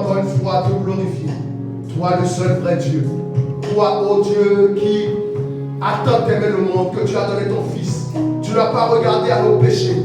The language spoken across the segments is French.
encore une fois te glorifier. Toi, le seul vrai Dieu. Toi, ô Dieu, qui a tant aimé le monde que tu as donné ton Fils. Tu n'as pas regardé à nos péchés.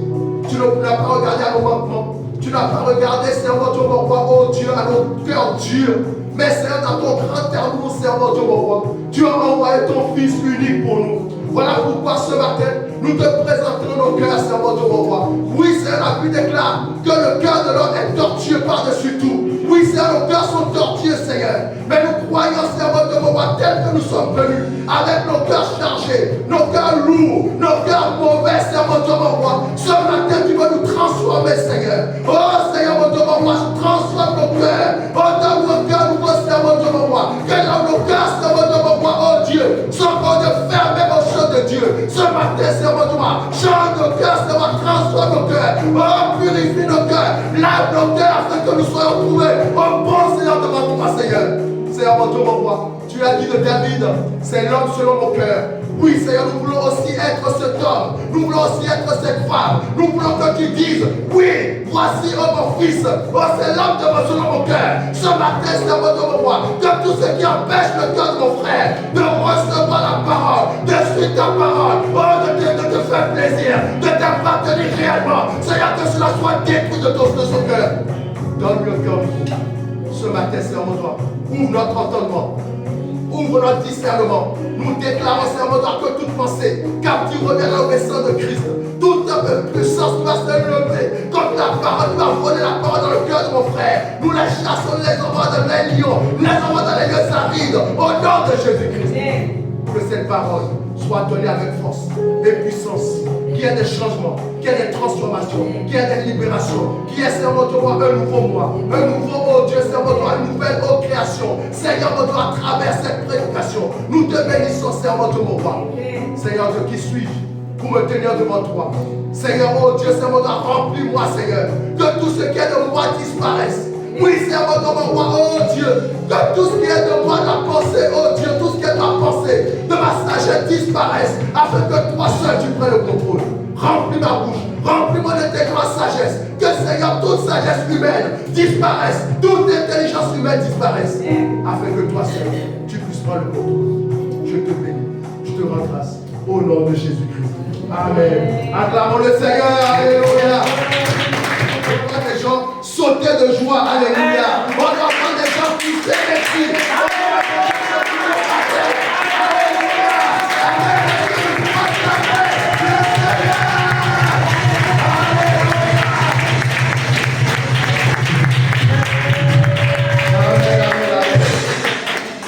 Tu n'as pas regardé à nos manquements. Tu n'as pas regardé, Seigneur mon Dieu, mon roi, oh Dieu, à nos cœurs durs. Mais Seigneur, dans ton grand amour, Seigneur mon Dieu, mon roi, tu as envoyé ton Fils unique pour nous. Voilà pourquoi ce matin, nous te présentons nos cœurs, Seigneur mon Dieu, mon roi. Oui, Seigneur, la Bible déclare que le cœur de l'homme est tortueux par-dessus tout. Oui, Seigneur, nos cœurs sont tortueux, Seigneur. Mais nous croyons, Seigneur mon Dieu, mon roi, tel que nous sommes venus, avec nos cœurs chargés, nos cœurs lourds, nos cœurs mauvais, Seigneur mon Dieu, mon roi. Ce matin, tu veux nous transformer, Seigneur. Oh, Seigneur mon Dieu, mon roi, transforme nos cœurs. Oh, dans nos cœurs nouveaux, Seigneur mon Dieu, mon roi. Que dans nos cœurs, Seigneur mon Dieu, mon roi, oh Dieu, sans qu'on ne ferme aux choses de Dieu. Ce matin, Seigneur mon Dieu, change nos cœurs, Seigneur, transforme nos cœurs. Oh, purifie nos cœurs, lave nos cœurs afin que nous soyons trouvés. Oh, bon Seigneur, devant toi, Seigneur. Seigneur mon Dieu, mon roi, tu as dit de David, c'est l'homme selon mon cœur. Oui, Seigneur, nous voulons aussi être cet homme. Nous voulons aussi être cette femme. Nous voulons que tu dises, oui, voici, oh mon fils, oh c'est l'homme selon mon cœur. Ce matin, Seigneur mon Dieu, mon roi, que tout ce qui empêche le cœur de mon frère de recevoir la parole, de suivre ta parole, oh, de te faire plaisir, de t'appartenir réellement, Seigneur, que cela soit détruit de son cœur. Donne-lui le cœur nouveau. Ce matin, Seigneur mon Dieu, ouvre notre entendement. Ouvre notre discernement. Nous déclarons, Seigneur mon Dieu, que toute pensée captive revient à l'obéissance de Christ. Toute puissance doit se lever contre la parole, doit voler la parole dans le cœur de mon frère. Nous les chassons, les envoie dans les lions, les envoie dans les lieux arides, au nom de Jésus-Christ. Que cette parole soit donnée avec force et puissance, qu'il y ait des changements, qu'il y ait des transformations, qu'il y ait des libérations, qu'il y ait, Seigneur mon Dieu, un nouveau moi, un nouveau, oh Dieu, Seigneur mon Dieu, une nouvelle création. Seigneur mon Dieu, à travers cette prédication, nous te bénissons, Seigneur mon Dieu, mon roi. Seigneur Dieu, qui suis-je pour me tenir devant toi? Seigneur, oh Dieu, Seigneur mon Dieu, remplis-moi, Seigneur, que tout ce qui est de moi disparaisse. Oui, Seigneur mon roi, oh Dieu, que tout ce qui est de moi, de la pensée, oh Dieu, tout ce qui est de ma pensée, de ma sagesse disparaisse, afin que toi seul tu prennes le contrôle. Remplis ma bouche, remplis-moi de tes grandes sagesses, que Seigneur, toute sagesse humaine disparaisse, toute intelligence humaine disparaisse, afin que toi seul tu puisses prendre le contrôle. Je te bénis, je te rends grâce, au nom de Jésus-Christ. Amen. Acclamons le Seigneur, alléluia. On voit des gens sauter de joie, alléluia. On doit voir des gens qui s'émercient.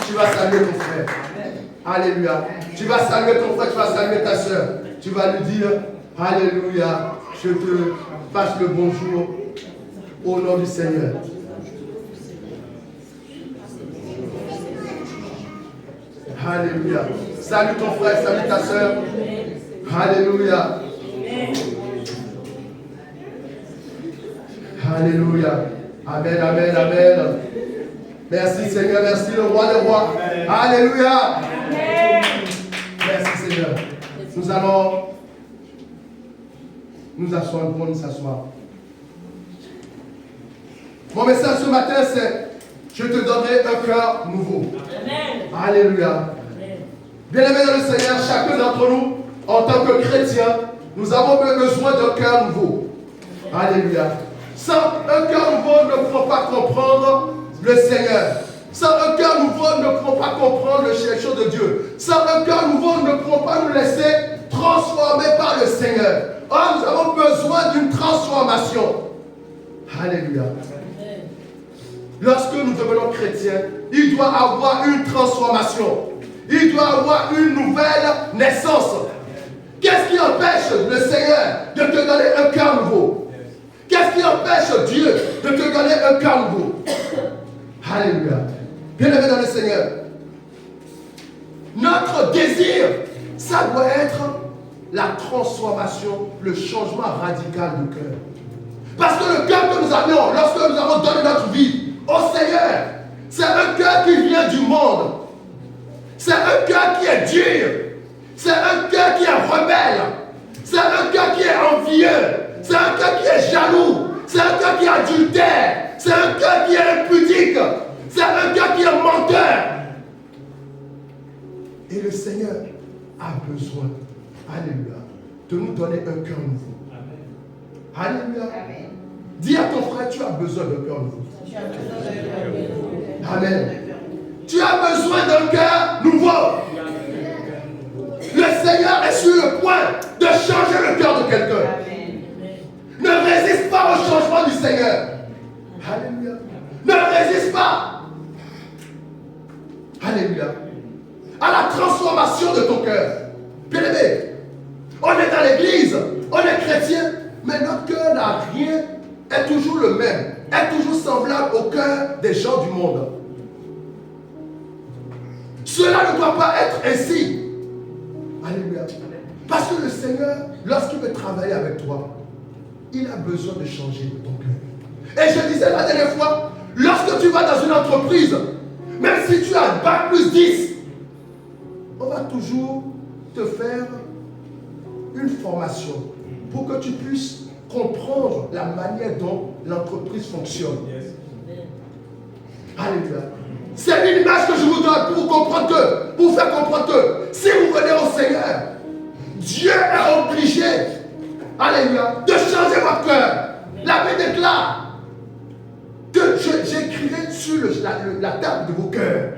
Tu vas saluer ton frère. Alléluia. Tu vas saluer ton frère, tu vas saluer ta soeur. Tu vas lui dire, alléluia, je te passe le bonjour au nom du Seigneur. Alléluia. Salut ton frère, salut ta soeur. Alléluia. Alléluia. Amen, amen, amen. Merci Seigneur, merci le roi des rois. Alléluia. Merci Seigneur. Nous allons nous asseoir, nous pouvons nous asseoir. Mon message ce matin, c'est je te donnerai un cœur nouveau. Amen. Alléluia. Bien-aimés dans le Seigneur, chacun d'entre nous, en tant que chrétien, nous avons besoin d'un cœur nouveau. Alléluia. Sans un cœur nouveau, nous ne pouvons pas comprendre le Seigneur. Sans un cœur nouveau, nous ne pouvons pas comprendre les choses de Dieu. Sans un cœur nouveau, nous ne pouvons pas nous laisser transformer par le Seigneur. Or, nous avons besoin d'une transformation. Alléluia. Lorsque nous devenons chrétiens, il doit avoir une transformation. Il doit avoir une nouvelle naissance. Qu'est-ce qui empêche le Seigneur de te donner un cœur nouveau? Qu'est-ce qui empêche Dieu de te donner un cœur nouveau? Alléluia. Bien-aimé dans le Seigneur, notre désir, ça doit être la transformation, le changement radical du cœur. Parce que le cœur que nous avions, lorsque nous avons donné notre vie au Seigneur, c'est un cœur qui vient du monde. C'est un cœur qui est dur. C'est un cœur qui est rebelle. C'est un cœur qui est envieux. C'est un cœur qui est jaloux. C'est un cœur qui est adultère. C'est un cœur qui est impudique. C'est un cœur qui est menteur. Et le Seigneur a besoin, alléluia, de nous donner un cœur nouveau. Alléluia. Amen. Dis à ton frère, tu as besoin d'un cœur nouveau. Amen. Tu as besoin d'un cœur nouveau. Le Seigneur est sur le point de changer le cœur de quelqu'un. Ne résiste pas au changement du Seigneur. Alléluia. Ne résiste pas. Alléluia. À la transformation de ton cœur. Bien aimé, on est dans l'église, on est chrétien, mais notre cœur n'a rien, est toujours le même, est toujours semblable au cœur des gens du monde. Cela ne doit pas être ainsi. Alléluia. Parce que le Seigneur, lorsqu'il veut travailler avec toi, il a besoin de changer ton cœur. Et je disais la dernière fois, lorsque tu vas dans une entreprise, même si tu as bac plus 10, on va toujours te faire une formation pour que tu puisses comprendre la manière dont l'entreprise fonctionne. Alléluia. C'est une image que je vous donne pour vous comprendre que, pour vous faire comprendre que si vous venez au Seigneur, Dieu est obligé, alléluia, de changer votre cœur. La Bible déclare que j'écrirai sur la table de vos cœurs.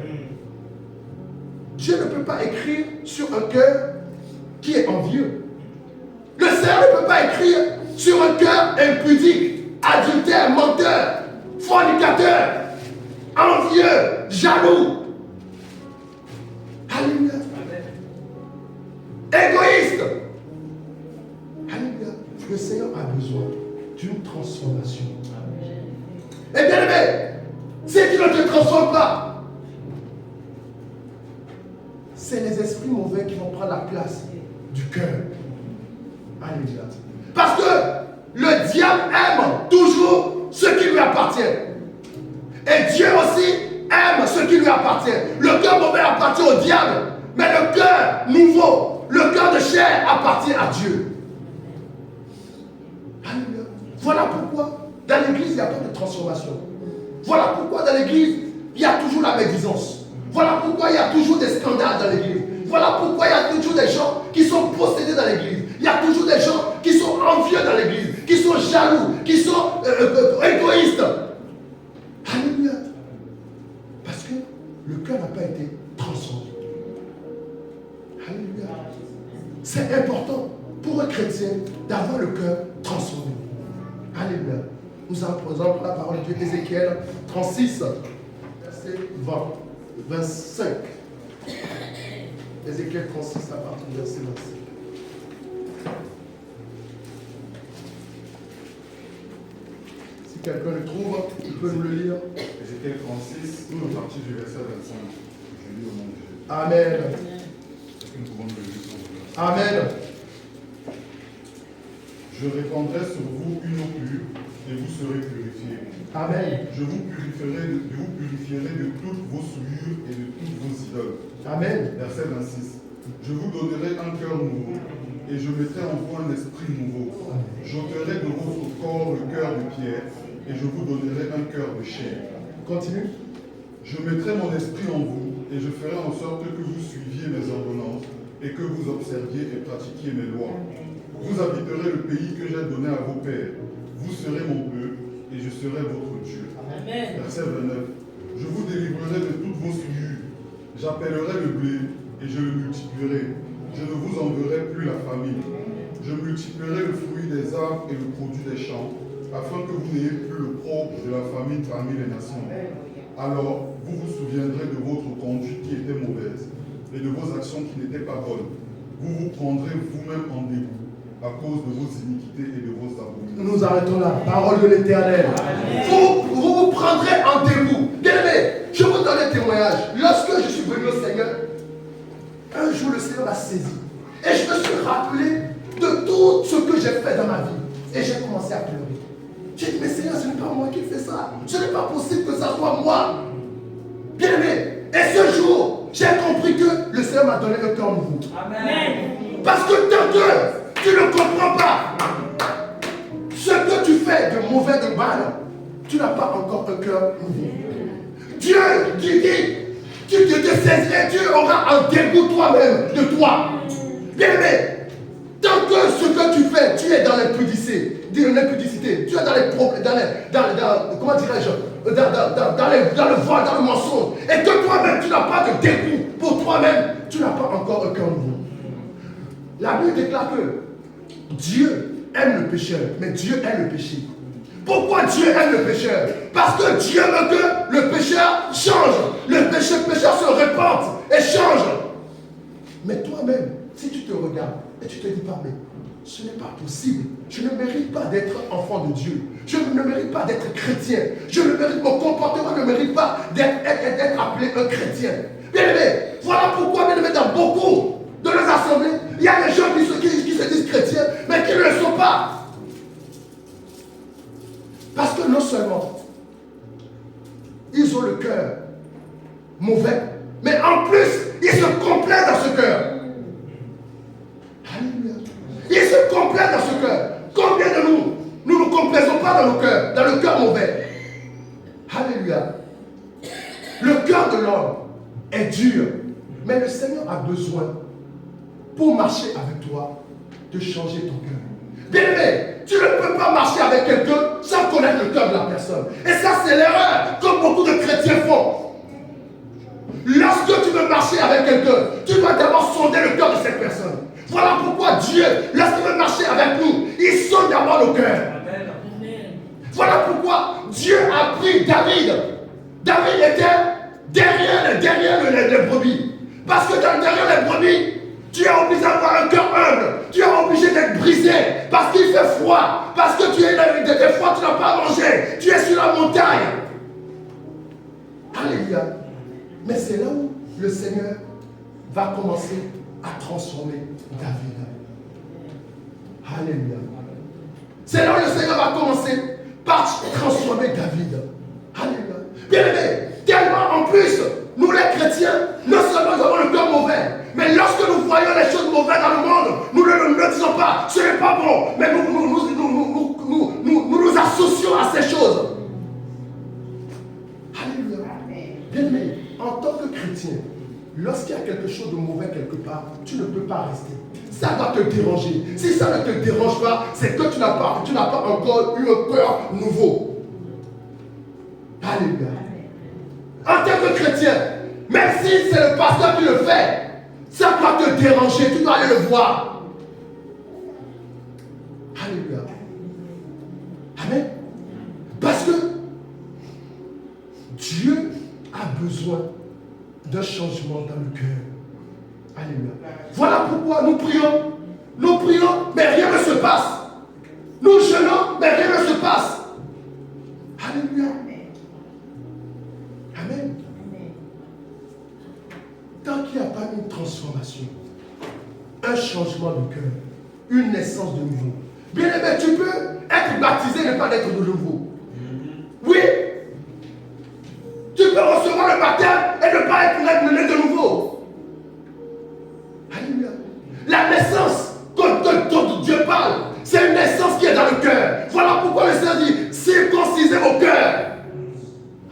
Dieu ne peut pas écrire sur un cœur qui est envieux. Le Seigneur ne peut pas écrire sur un cœur impudique, adultère, menteur, fornicateur, envieux, jaloux. Alléluia. Égoïste. Alléluia. Le Seigneur a besoin d'une transformation. Et bien aimé, si tu ne te transformes pas, c'est les esprits mauvais qui vont prendre la place du cœur. Alléluia. Parce que le diable aime toujours ce qui lui appartient. Et Dieu aussi aime ce qui lui appartient. Le cœur mauvais appartient au diable, mais le cœur nouveau, le cœur de chair appartient à Dieu. Alléluia. Voilà pourquoi dans l'église il n'y a pas de transformation. Voilà pourquoi dans l'église il y a toujours la médisance. Voilà pourquoi il y a toujours des scandales dans l'église. Voilà pourquoi il y a toujours des gens qui sont possédés dans l'église. Il y a toujours des gens qui sont envieux dans l'église, qui sont jaloux, qui sont égoïstes. Alléluia. Parce que le cœur n'a pas été transformé. Alléluia. C'est important pour un chrétien d'avoir le cœur transformé. Alléluia. Nous apprenons la parole de Dieu, Ézéchiel 36, verset 20, 25. Ézéchiel 36, à partir du verset 25. Si quelqu'un le trouve, il peut nous le lire. Ézéchiel 36, à partir du verset 25. Je lis au nom de Jésus. Amen. Est-ce que nous pouvons le lire? Amen. Je répandrai sur vous une eau pure et vous serez purifiés. Amen. Je vous purifierai de toutes vos souillures et de toutes vos idoles. Amen. Verset 26. Je vous donnerai un cœur nouveau et je mettrai en vous un esprit nouveau. J'ôterai de votre corps le cœur de pierre et je vous donnerai un cœur de chair. Continue. Je mettrai mon esprit en vous et je ferai en sorte que vous suiviez mes ordonnances et que vous observiez et pratiquiez mes lois. Vous habiterez le pays que j'ai donné à vos pères. Vous serez mon peuple et je serai votre Dieu. Amen. Verset 29. Je vous délivrerai de toutes vos souillures. J'appellerai le blé et je le multiplierai. Je ne vous enverrai plus la famine. Je multiplierai le fruit des arbres et le produit des champs, afin que vous n'ayez plus le propre de la famine parmi les nations. Alors, vous vous souviendrez de votre conduite qui était mauvaise et de vos actions qui n'étaient pas bonnes. Vous vous prendrez vous-même en dégoût à cause de vos iniquités et de vos abominations. Nous arrêtons là. Parole de l'Éternel. Vous prendrez en dégoût. Bien aimé, je vous donne un témoignage. Lorsque je suis venu au Seigneur, un jour le Seigneur m'a saisi. Et je me suis rappelé de tout ce que j'ai fait dans ma vie. Et j'ai commencé à pleurer. J'ai dit, mais Seigneur, ce n'est pas moi qui fais ça. Ce n'est pas possible que ça soit moi. Bien aimé. Et ce jour, j'ai compris que le Seigneur m'a donné un cœur nouveau. Amen. Parce que tant que tu ne comprends pas ce que tu fais de mauvais, de mal, tu n'as pas encore un cœur nouveau. Dieu qui dit, tu te saisirais, Dieu aura un dégoût toi-même de toi. Bien-aimé, tant que ce que tu fais, tu es dans l'impudicité, tu es dans les problèmes, comment dirais-je, dans le vol, dans le mensonge, et que toi-même tu n'as pas de dégoût pour toi-même, tu n'as pas encore un cœur nouveau. La Bible déclare que Dieu aime le pécheur, mais Dieu aime le péché. Pourquoi Dieu aime le pécheur? Parce que Dieu veut que le pécheur change, le pécheur se repente et change. Mais toi-même, si tu te regardes et tu te dis pas, mais ce n'est pas possible, je ne mérite pas d'être enfant de Dieu, je ne mérite pas d'être chrétien, mon comportement ne mérite pas d'être appelé un chrétien. Bien aimé, voilà pourquoi, bien aimé, dans beaucoup de nos assemblées, il y a des gens qui se disent chrétiens, mais qui ne le sont pas. Parce que non seulement ils ont le cœur mauvais, mais en plus, ils se complaisent dans ce cœur. Alléluia. Ils se complaisent dans ce cœur. Combien de nous ne complaisons pas dans nos cœurs, dans le cœur mauvais? Alléluia. Le cœur de l'homme est dur, mais le Seigneur a besoin, pour marcher avec toi, de changer ton cœur. Bien-aimé, tu ne peux pas marcher avec quelqu'un sans connaître le cœur de la personne. Et ça, c'est l'erreur, comme beaucoup de chrétiens font. Lorsque tu veux marcher avec quelqu'un, tu dois d'abord sonder le cœur de cette personne. Voilà pourquoi Dieu, lorsqu'il veut marcher avec nous, il sonde d'abord nos cœurs. Voilà pourquoi Dieu a pris David. David était derrière les brebis. Parce que derrière les brebis, tu es obligé d'avoir un cœur humble. Tu es obligé d'être brisé parce qu'il fait froid. Parce que tu es des fois, tu n'as pas mangé. Tu es sur la montagne. Alléluia. Mais c'est là où le Seigneur va commencer à transformer David. Alléluia. C'est là où le Seigneur va commencer par transformer David. Alléluia. Bien aimé, tellement en plus, nous les chrétiens, non seulement nous avons le cœur mauvais, mais lorsque nous voyons les choses mauvaises dans le monde, nous ne disons pas, ce n'est pas bon, mais nous associons à ces choses. Alléluia. Bien aimé, en tant que chrétien, lorsqu'il y a quelque chose de mauvais quelque part, tu ne peux pas rester. Ça doit te déranger. Si ça ne te dérange pas, c'est que tu n'as pas encore eu un cœur nouveau. Alléluia. En tant que chrétien, même si c'est le pasteur qui le fait, ça doit te déranger, tu dois aller le voir. Alléluia. Amen. Parce que Dieu a besoin d'un changement dans le cœur. Alléluia. Voilà pourquoi nous prions, mais rien ne se passe. Nous jeûnons, mais rien ne se passe. Alléluia. Amen. Tant qu'il n'y a pas une transformation, un changement de cœur, une naissance de nouveau. Bien aimé, tu peux être baptisé et ne pas être de nouveau. Oui. Tu peux recevoir le baptême et ne pas être né de nouveau. Alléluia. La naissance dont Dieu parle, c'est une naissance qui est dans le cœur. Voilà pourquoi le Seigneur dit, circoncisez vos cœurs.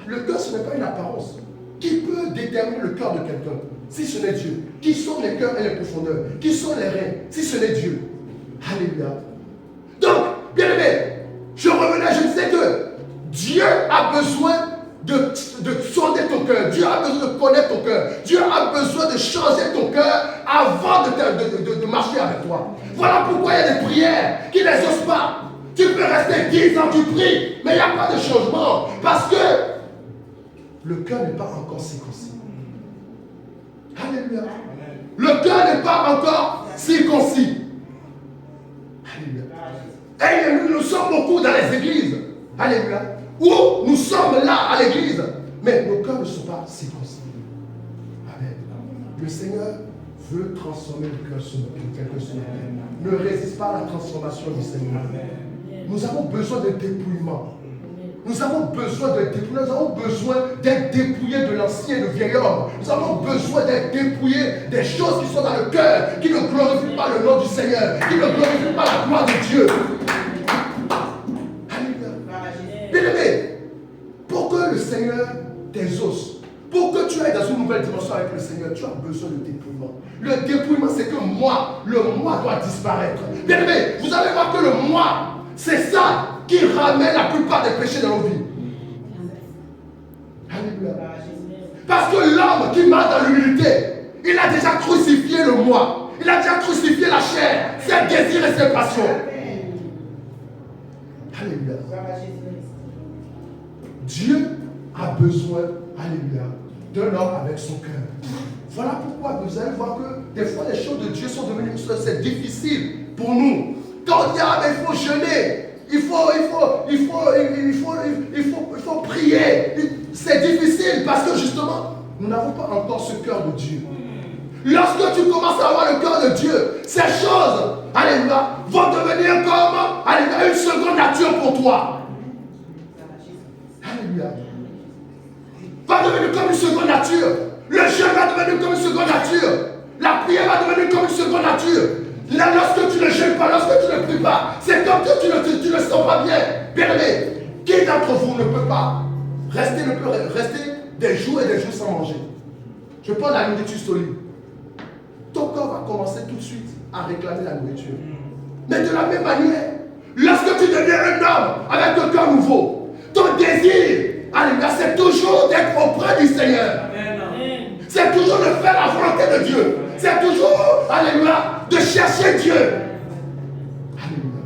Le cœur, ce n'est pas une apparence. Qui peut déterminer le cœur de quelqu'un, si ce n'est Dieu? Qui sont les cœurs et les profondeurs? Qui sont les reins, si ce n'est Dieu? Alléluia. Donc, bien aimé, je revenais, je disais que Dieu a besoin de sonder ton cœur. Dieu a besoin de connaître ton cœur. Dieu a besoin de changer ton cœur avant de marcher avec toi. Voilà pourquoi il y a des prières qui n'exaucent pas. Tu peux rester 10 ans, tu pries, mais il n'y a pas de changement. Parce que le cœur n'est pas encore circoncis. Alléluia. Le cœur n'est pas encore circoncis. Alléluia. Et nous sommes beaucoup dans les églises. Alléluia. Où nous sommes là à l'église, mais nos cœurs ne sont pas circoncis. Amen. Le Seigneur veut transformer le cœur sur quelqu'un sur la terre. Ne résiste pas à la transformation du Seigneur. Nous avons besoin de dépouillement. Nous avons besoin d'être dépouillés. Nous avons besoin d'être dépouillés de l'ancien et de vieil homme. Nous avons besoin d'être dépouillés des choses qui sont dans le cœur, qui ne glorifient pas le nom du Seigneur, qui ne glorifient pas la gloire de Dieu. Alléluia. Bien aimé, tes os. Pour que tu ailles dans une nouvelle dimension avec le Seigneur, tu as besoin de dépouillement. Le dépouillement, c'est que le moi doit disparaître. Bien aimé, vous allez voir que le moi, c'est ça qui ramène la plupart des péchés dans nos vies. Alléluia. Parce que l'homme qui marche dans l'humilité, il a déjà crucifié le moi. Il a déjà crucifié la chair, ses désirs et ses passions. Alléluia. Dieu a besoin, alléluia, d'un homme avec son cœur. Voilà pourquoi vous allez voir que des fois les choses de Dieu sont devenues c'est difficile pour nous. Quand on dit ah mais il faut jeûner, il faut prier. C'est difficile parce que justement, nous n'avons pas encore ce cœur de Dieu. Lorsque tu commences à avoir le cœur de Dieu, ces choses, alléluia, vont devenir comme, alléluia, une seconde nature pour toi. Alléluia. Va devenir comme une seconde nature. Le jeûne va devenir comme une seconde nature. La prière va devenir comme une seconde nature. Là, lorsque tu ne jeûnes pas, lorsque tu ne pries pas, c'est comme que tu ne sens pas bien. Bien aimé, qui d'entre vous ne peut pas rester des jours et des jours sans manger? Je prends la nourriture solide. Ton corps va commencer tout de suite à réclamer la nourriture. Mais de la même manière, lorsque tu deviens un homme avec un cœur nouveau, ton désir, alléluia, c'est toujours d'être auprès du Seigneur. C'est toujours de faire la volonté de Dieu. C'est toujours, alléluia, de chercher Dieu. Alléluia.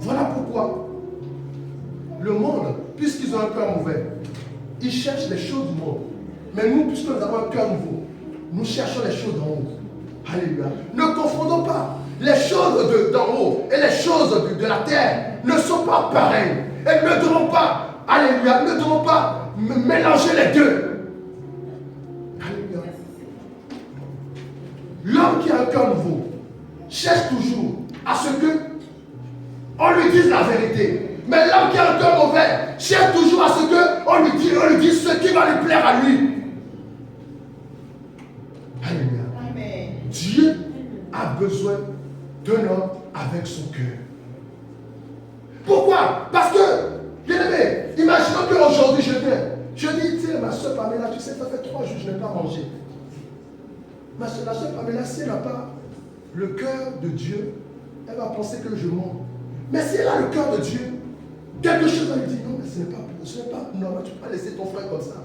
Voilà pourquoi le monde, puisqu'ils ont un cœur mauvais, ils cherchent les choses du monde. Mais nous, puisque nous avons un cœur nouveau, nous cherchons les choses d'en haut. Alléluia. Ne confondons pas. Les choses d'en haut et les choses de la terre ne sont pas pareilles. Et ne devons pas, alléluia, ne devons pas mélanger les deux. Alléluia. L'homme qui a un cœur nouveau cherche toujours à ce que on lui dise la vérité. Mais l'homme qui a un cœur mauvais cherche toujours à ce qu'on lui dise ce qui va lui plaire à lui. Alléluia. Amen. Dieu a besoin d'un homme avec son cœur. Pourquoi? Parce que, bien aimé, imaginons qu'aujourd'hui je dis, tiens, ma soeur Pamela, tu sais, ça fait 3 jours que je n'ai pas mangé. La soeur Pamela, si elle n'a pas le cœur de Dieu, elle va penser que je mens. Mais si elle a le cœur de Dieu, quelque chose va lui dire, non, mais ce n'est pas normal, tu ne peux pas laisser ton frère comme ça.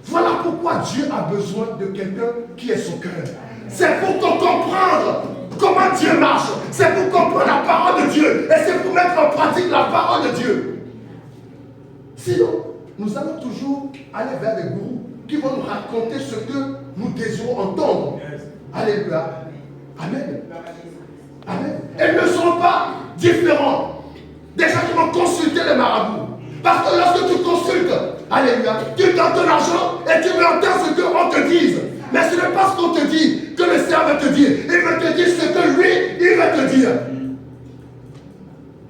Voilà pourquoi Dieu a besoin de quelqu'un qui ait son cœur. C'est pour comprendre comment Dieu marche. C'est pour comprendre la parole de Dieu. Et c'est pour mettre en pratique la parole de Dieu. Sinon, nous allons toujours aller vers des gourous qui vont nous raconter ce que nous désirons entendre. Alléluia. Amen. Amen. Elles ne sont pas différents des gens qui vont consulter les marabouts. Parce que lorsque tu consultes, alléluia, tu donnes ton argent et tu veux entendre ce qu'on te dise. Mais ce n'est pas ce qu'on te dit que le Seigneur veut te dire. Il veut te dire ce que lui, il veut te dire.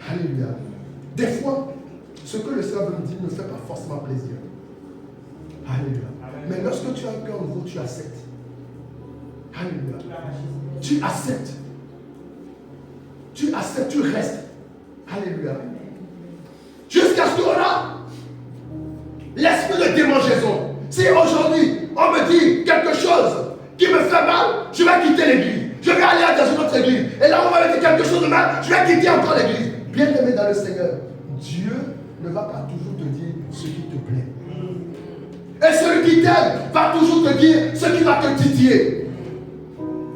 Alléluia. Des fois, ce que le Seigneur veut me dire ne fait pas forcément plaisir. Alléluia. Mais lorsque tu as un cœur nouveau, tu acceptes. Alléluia. Tu acceptes. Tu acceptes, tu restes. Alléluia. Jusqu'à ce qu'on a l'esprit de démangeaison. Si aujourd'hui, on me dit quelque chose qui me fait mal, je vais quitter l'église. Je vais aller dans une autre église. Et là, on va me dire quelque chose de mal, je vais quitter encore l'église. Bien aimé dans le Seigneur, Dieu ne va pas toujours te dire ce qui te plaît. Et celui qui t'aime va toujours te dire ce qui va te titiller.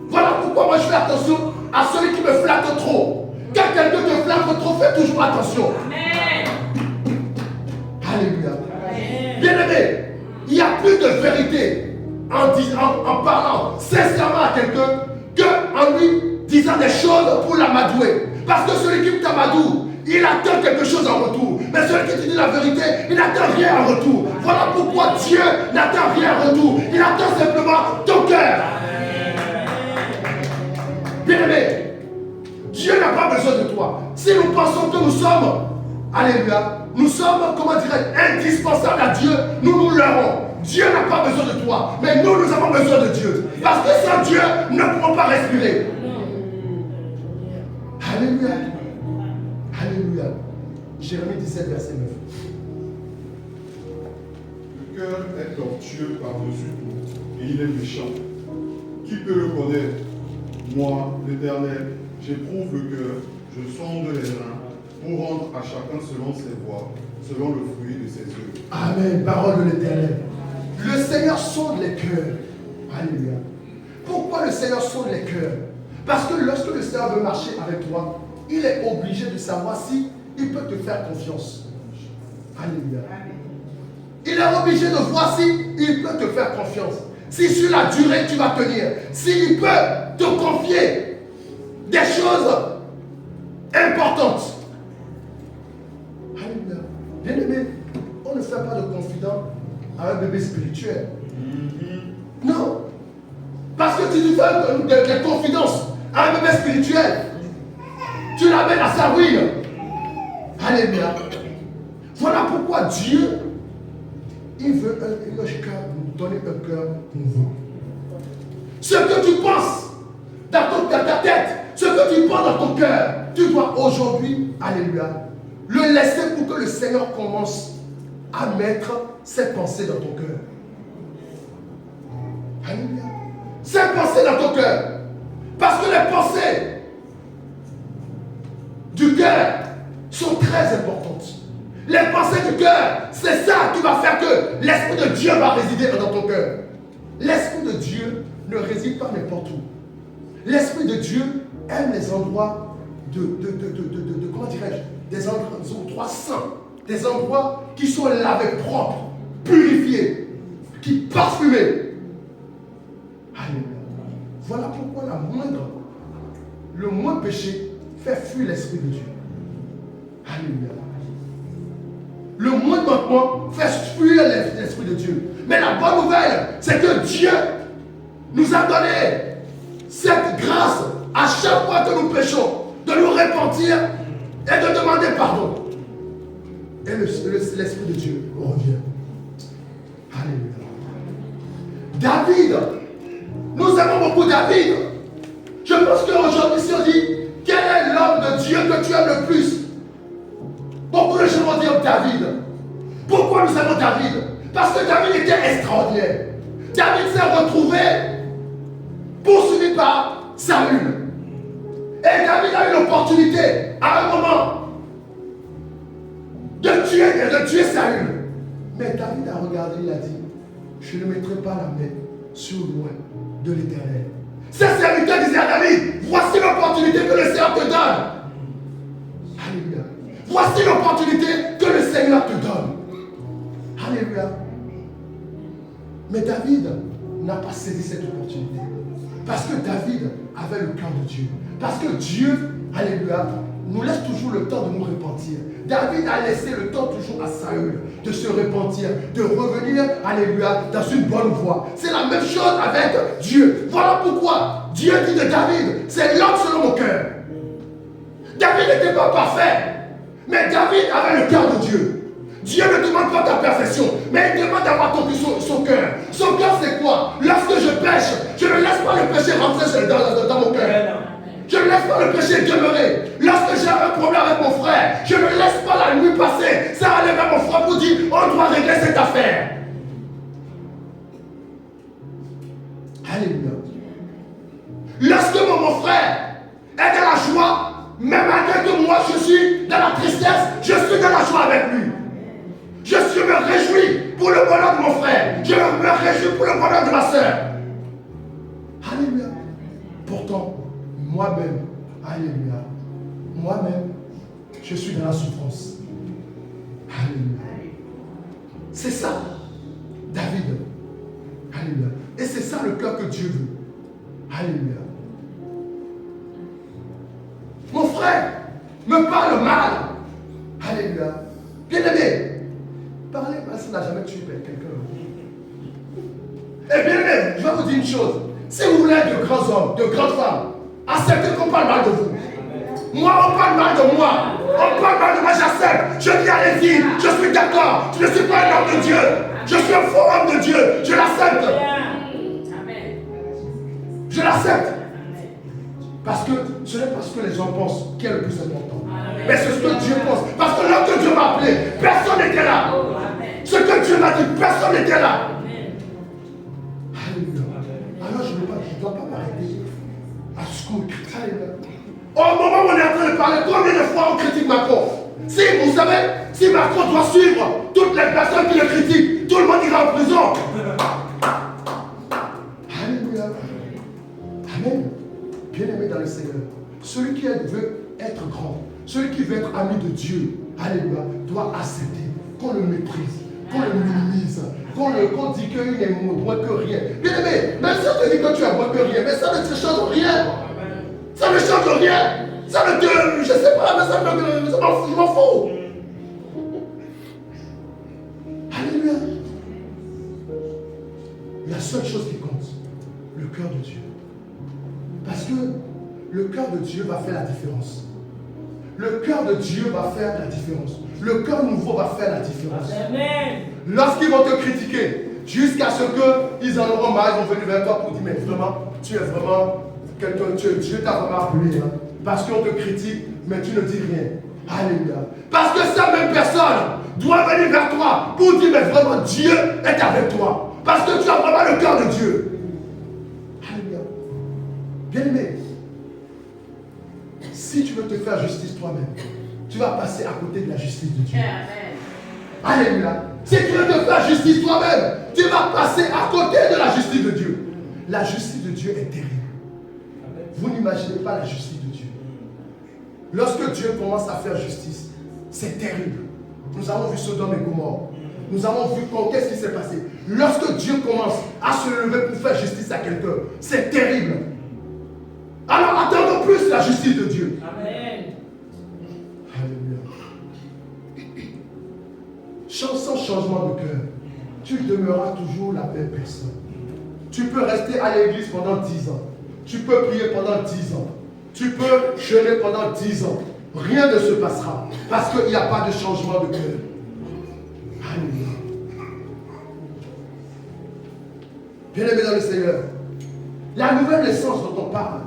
Voilà pourquoi moi je fais attention à celui qui me flatte trop. Quand quelqu'un te flatte trop, fais toujours attention. Amen. Alléluia. Bien aimé, il n'y a plus de vérité en parlant sincèrement à quelqu'un qu'en lui disant des choses pour l'amadouer. Parce que celui qui t'amadoue, il attend quelque chose en retour. Mais celui qui te dit la vérité, il n'attend rien en retour. Voilà pourquoi Dieu n'attend rien en retour. Il attend simplement ton cœur. Bien aimé, Dieu n'a pas besoin de toi. Si nous pensons que nous sommes, alléluia, nous sommes, comment dirais-je, indispensables à Dieu, nous l'aurons. Dieu n'a pas besoin de toi, mais nous avons besoin de Dieu. Parce que sans Dieu, nous ne pouvons pas respirer. Alléluia. Alléluia. Jérémie 17, verset 9. cœur est tortueux par-dessus tout, et il est méchant. Qui peut le connaître? Moi, l'Éternel, j'éprouve le cœur, je sonde les reins, pour rendre à chacun selon ses voies, selon le fruit de ses œuvres. Amen. Parole de l'Éternel. Le Seigneur sonde les cœurs. Alléluia. Pourquoi le Seigneur sonde les cœurs? Parce que lorsque le Seigneur veut marcher avec toi, il est obligé de savoir si il peut te faire confiance. Alléluia. Il est obligé de voir si il peut te faire confiance. Si sur la durée tu vas tenir. S'il peut te confier des choses importantes. Alléluia. Bien aimé, on ne fait pas de confident à un bébé spirituel. Non. Parce que si tu fais des confidences à un bébé spirituel, tu l'amènes à sa ruine. Alléluia. Voilà pourquoi Dieu, il veut nous donner un cœur nouveau. Ce que tu penses dans ta tête, ce que tu penses dans ton cœur, tu dois aujourd'hui, alléluia, le laisser pour que le Seigneur commence à mettre ses pensées dans ton cœur. Alléluia. Ses pensées dans ton cœur. Parce que les pensées du cœur sont très importantes. Les pensées du cœur, c'est ça qui va faire que l'Esprit de Dieu va résider dans ton cœur. L'Esprit de Dieu ne réside pas n'importe où. L'Esprit de Dieu aime les endroits comment dirais-je, des endroits saints, des endroits qui sont lavés propres, purifiés, qui parfumés. Alléluia. Voilà pourquoi le moindre péché fait fuir l'Esprit de Dieu. Alléluia. Le moindre manquement fait fuir l'Esprit de Dieu. Mais la bonne nouvelle, c'est que Dieu nous a donné cette grâce à chaque fois que nous péchons, de nous repentir et de demander pardon. Et l'Esprit de Dieu revient. Alléluia. David, nous aimons beaucoup David. Je pense qu'aujourd'hui, si on dit, quel est l'homme de Dieu que tu aimes le plus? Beaucoup de gens vont dire David. Pourquoi nous aimons David? Parce que David était extraordinaire. David s'est retrouvé poursuivi par Saül. Et David a eu l'opportunité, à un moment, de tuer Saül. Mais David a regardé, il a dit, je ne mettrai pas la main sur loin de l'Éternel. Ses serviteurs disaient à David, voici l'opportunité que le Seigneur te donne. Alléluia. Voici l'opportunité que le Seigneur te donne. Alléluia. Mais David n'a pas saisi cette opportunité. Parce que David avait le cœur de Dieu. Parce que Dieu, alléluia, nous laisse toujours le temps de nous repentir. David a laissé le temps toujours à Saül de se repentir, de revenir, alléluia, dans une bonne voie. C'est la même chose avec Dieu. Voilà pourquoi Dieu dit de David, c'est l'homme selon mon cœur. David n'était pas parfait, mais David avait le cœur de Dieu. Dieu ne demande pas ta perfection, mais il demande d'avoir son cœur. Son cœur, c'est quoi? Lorsque je pêche, je ne laisse pas le péché rentrer dans mon cœur. Je ne laisse pas le péché demeurer. Lorsque j'ai un problème avec mon frère, je ne laisse pas la nuit passer. Ça allait vers mon frère pour dire, on doit régler cette affaire. Alléluia. Lorsque mon frère est dans la joie, même malgré que moi je suis dans la tristesse, je suis dans la joie avec lui. Je me réjouis pour le bonheur de mon frère. Je me réjouis pour le bonheur de ma soeur. Alléluia. Pourtant, moi-même, alléluia, moi-même, je suis dans la souffrance. Alléluia. C'est ça, David. Alléluia. Et c'est ça le cœur que Dieu veut. Alléluia. Mon frère me parle mal. Alléluia. Bien aimé, parler mal, ça n'a jamais tué quelqu'un. Et bien aimé, je vais vous dire une chose. Si vous voulez être de grands hommes, de grandes femmes, acceptez qu'on parle mal de vous. Moi, on parle mal de moi. On parle mal de moi, j'accepte. Je dis allez-y, je suis d'accord. Je ne suis pas un homme de Dieu. Je suis un faux homme de Dieu. Je l'accepte. Je l'accepte. Parce que ce n'est pas ce que les gens pensent qui est le plus important. Mais c'est ce que Dieu pense. Parce que lorsque Dieu m'a appelé, personne n'était là. Ce que Dieu m'a dit, personne n'était là. Alléluia. Alors je ne dois pas m'arrêter à ce qu'on critique. Alléluia. Au moment où on est en train de parler, combien de fois on critique Macron? Si, vous savez, si Macron doit suivre toutes les personnes qui le critiquent, tout le monde ira en prison. Alléluia. Amen. Bien-aimé dans le Seigneur, celui qui veut être grand, celui qui veut être ami de Dieu, alléluia, doit accepter qu'on le méprise, qu'on le minimise, qu'on dit qu'il n'est moins que rien. Bien-aimé, même si on te dit que tu es moins que rien, mais ça ne te change rien. Ça ne change rien. Ça ne te... Je sais pas, mais ça je m'en fous. Alléluia. La seule chose qui compte, le cœur de Dieu. Parce que le cœur de Dieu va faire la différence. Le cœur de Dieu va faire la différence. Le cœur nouveau va faire la différence. Amen. Lorsqu'ils vont te critiquer, jusqu'à ce qu'ils en auront marre, ils vont venir vers toi pour dire, mais vraiment, tu es vraiment quelqu'un, Dieu t'a vraiment appelé. Hein, parce qu'on te critique, mais tu ne dis rien. Alléluia. Parce que cette même personne doit venir vers toi pour dire, mais vraiment, Dieu est avec toi. Parce que tu as vraiment le cœur de Dieu. Alléluia. Bien-aimé, si tu veux te faire justice toi-même, tu vas passer à côté de la justice de Dieu. Amen. Alléluia. Si tu veux te faire justice toi-même, tu vas passer à côté de la justice de Dieu. La justice de Dieu est terrible. Vous n'imaginez pas la justice de Dieu. Lorsque Dieu commence à faire justice, c'est terrible. Nous avons vu Sodome et Gomorrhe. Nous avons vu qu'est-ce qui s'est passé. Lorsque Dieu commence à se lever pour faire justice à quelqu'un, c'est terrible. Alors attendons plus la justice de Dieu. Amen. Alléluia. Sans changement de cœur, tu demeureras toujours la même personne. Tu peux rester à l'église pendant 10 ans. Tu peux prier pendant 10 ans. Tu peux jeûner pendant 10 ans. Rien ne se passera parce qu'il n'y a pas de changement de cœur. Alléluia. Bien-aimé dans le Seigneur, la nouvelle naissance dont on parle,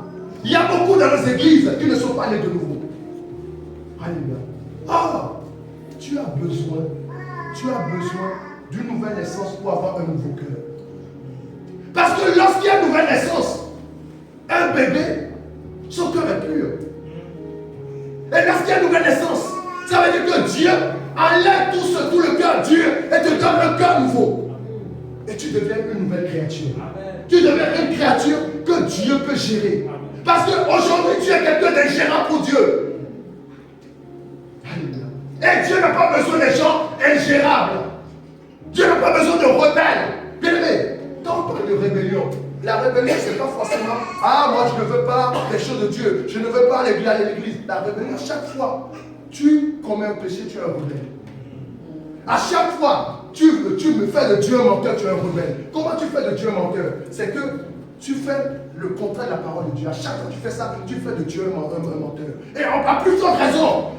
il y a beaucoup dans nos églises qui ne sont pas nés de nouveau. Alléluia. Oh, tu as besoin d'une nouvelle naissance pour avoir un nouveau cœur. Parce que lorsqu'il y a une nouvelle naissance, un bébé, son cœur est pur. Et lorsqu'il y a une nouvelle naissance, ça veut dire que Dieu enlève tout le cœur Dieu et te donne un cœur nouveau. Et tu deviens une nouvelle créature. Amen. Tu deviens une créature que Dieu peut gérer. Amen. Parce qu'aujourd'hui, tu es quelqu'un d'ingérable pour Dieu. Alléluia. Et Dieu n'a pas besoin des gens ingérables. Dieu n'a pas besoin de rebelles. Bien aimé, quand on parle de rébellion, la rébellion, ce n'est pas forcément « Ah, moi, je ne veux pas les choses de Dieu. Je ne veux pas aller à l'église. » La rébellion, chaque fois, tu commets un péché, tu es un rebelle. À chaque fois, tu me fais de Dieu un menteur, tu es un rebelle. Comment tu fais de Dieu un menteur? C'est que tu fais le contraire de la parole de Dieu. À chaque fois que tu fais ça, tu fais de Dieu un menteur. Et à plus forte raison,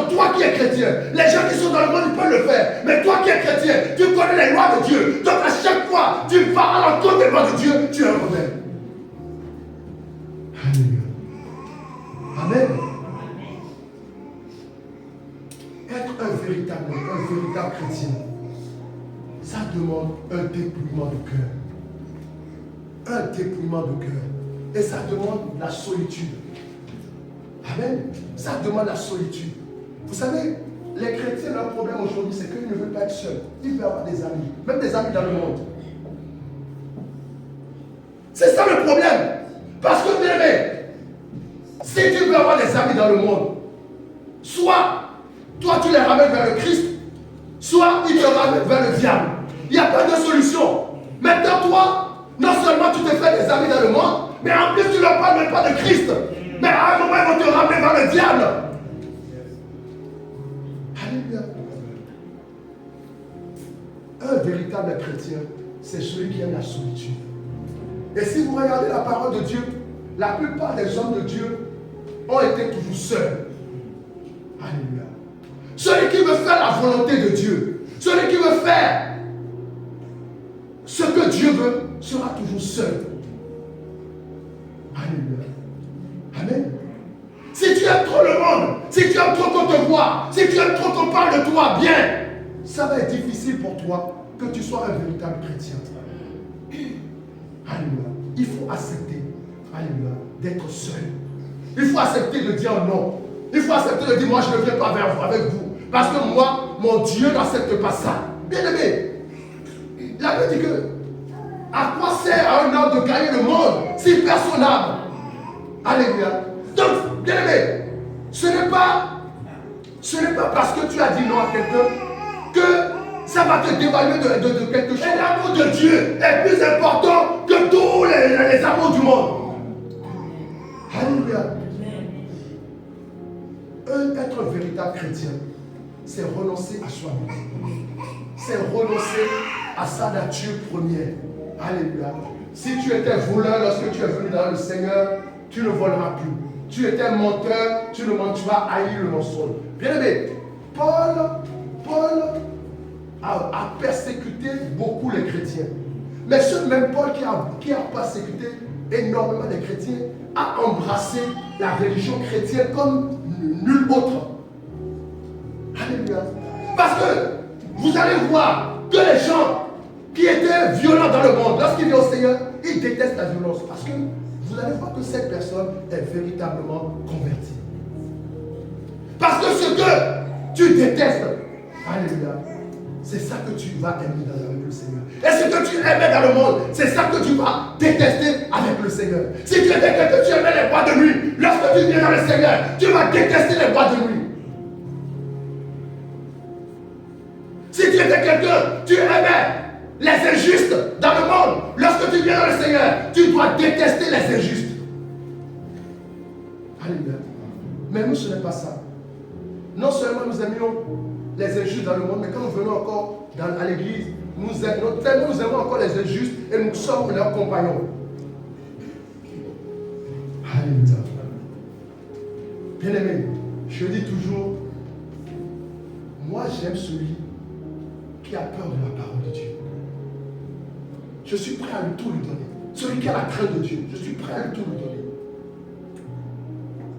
toi qui es chrétien, les gens qui sont dans le monde, ils peuvent le faire. Mais toi qui es chrétien, tu connais les lois de Dieu. Donc à chaque fois, tu vas à l'encontre des lois de Dieu, tu es un rebelle. Alléluia. Amen. Être un véritable chrétien, ça demande un dépouillement de cœur. Un dépouillement de cœur. Et ça demande la solitude. Amen. Ça demande la solitude. Vous savez, les chrétiens, leur problème aujourd'hui, c'est qu'ils ne veulent pas être seuls. Ils veulent avoir des amis. Même des amis dans le monde. C'est ça le problème. Parce que, bien aimé, si tu veux avoir des amis dans le monde, soit toi tu les ramènes vers le Christ, soit ils te ramènent vers le diable. Il n'y a pas de solution. Maintenant, toi, non seulement tu te fais des amis dans le monde, mais en plus tu ne leur parles même pas de Christ. Mais à un moment, ils vont te ramener vers le diable. Alléluia. Un véritable chrétien, c'est celui qui aime la solitude. Et si vous regardez la parole de Dieu, la plupart des hommes de Dieu ont été toujours seuls. Alléluia. Celui qui veut faire la volonté de Dieu, celui qui veut faire ce que Dieu veut, sera toujours seul. Alléluia. Amen. Si tu aimes trop le monde, si tu aimes trop qu'on te voit, si tu aimes trop qu'on parle de toi bien, ça va être difficile pour toi que tu sois un véritable chrétien. Alléluia. Il faut accepter, alléluia, d'être seul. Il faut accepter de dire non. Il faut accepter de dire, moi je ne viens pas avec vous. Parce que moi, mon Dieu n'accepte pas ça. Bien aimé, la Bible dit que, à quoi sert à un homme de gagner le monde si personne n'a? Alléluia. Donc, bien aimé, ce n'est pas parce que tu as dit non à quelqu'un que ça va te dévaluer de quelque chose. Et l'amour de Dieu est plus important que tous les amours du monde. Alléluia. Être un véritable chrétien, c'est renoncer à soi-même. C'est renoncer à sa nature première. Alléluia. Si tu étais voleur lorsque tu es venu dans le Seigneur, tu ne voleras plus. Tu étais menteur, tu vas haïr le mensonge. Bien aimé, Paul a persécuté beaucoup les chrétiens. Mais ce même Paul qui a persécuté énormément les chrétiens a embrassé la religion chrétienne comme nul autre. Alléluia. Parce que vous allez voir que les gens qui étaient violents dans le monde, lorsqu'ils viennent au Seigneur, ils détestent la violence. Parce que vous allez voir que cette personne est véritablement convertie. Parce que ce que tu détestes, alléluia, c'est ça que tu vas aimer avec le Seigneur. Et ce que tu aimais dans le monde, c'est ça que tu vas détester avec le Seigneur. Si tu étais quelqu'un, tu aimais les boîtes de nuit, lorsque tu viens dans le Seigneur, tu vas détester les boîtes de nuit. Si tu étais quelqu'un, tu aimais les injustes dans le monde, lorsque tu viens dans le Seigneur, tu dois détester les injustes. Alléluia. Mais nous, ce n'est pas ça. Non seulement nous aimions les injustes dans le monde, mais quand nous venons encore à l'église, tellement nous aimons encore les injustes et nous sommes leurs compagnons. Alléluia. Bien-aimé, je dis toujours, moi j'aime celui qui a peur de la parole de Dieu. Je suis prêt à tout lui donner. Celui qui a la crainte de Dieu, je suis prêt à tout lui donner.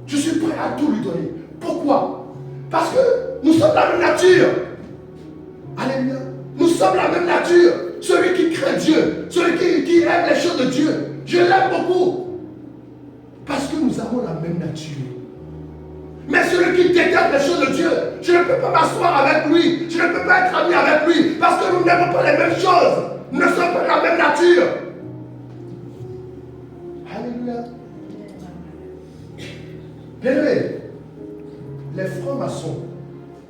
Je suis prêt à tout lui donner. Pourquoi? Parce que nous sommes la même nature. Alléluia. Nous sommes la même nature. Celui qui craint Dieu, celui qui aime les choses de Dieu, je l'aime beaucoup. Parce que nous avons la même nature. Mais celui qui déteste les choses de Dieu, je ne peux pas m'asseoir avec lui, je ne peux pas être ami avec lui, parce que nous n'aimons pas les mêmes choses. Nous ne sommes pas de la même nature. Alléluia. Bien aimé, les francs-maçons,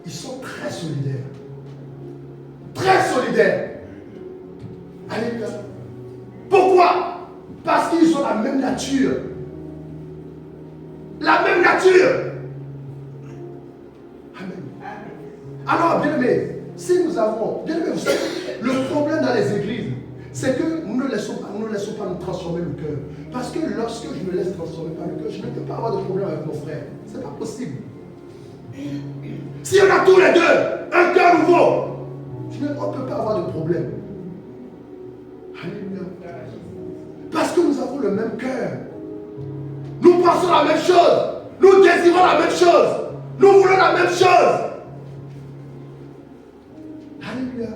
ils sont très solidaires. Très solidaires. Alléluia. Pourquoi? Parce qu'ils ont la même nature. La même nature. Amen. Alors, bien aimé, si nous avons, bien aimé, vous savez, le problème dans les églises, c'est que nous ne laissons pas nous transformer le cœur. Parce que lorsque je me laisse transformer par le cœur, je ne peux pas avoir de problème avec mon frère. Ce n'est pas possible. Si on a tous les deux un cœur nouveau, on ne peut pas avoir de problème. Alléluia. Parce que nous avons le même cœur. Nous pensons la même chose. Nous désirons la même chose. Nous voulons la même chose. Alléluia.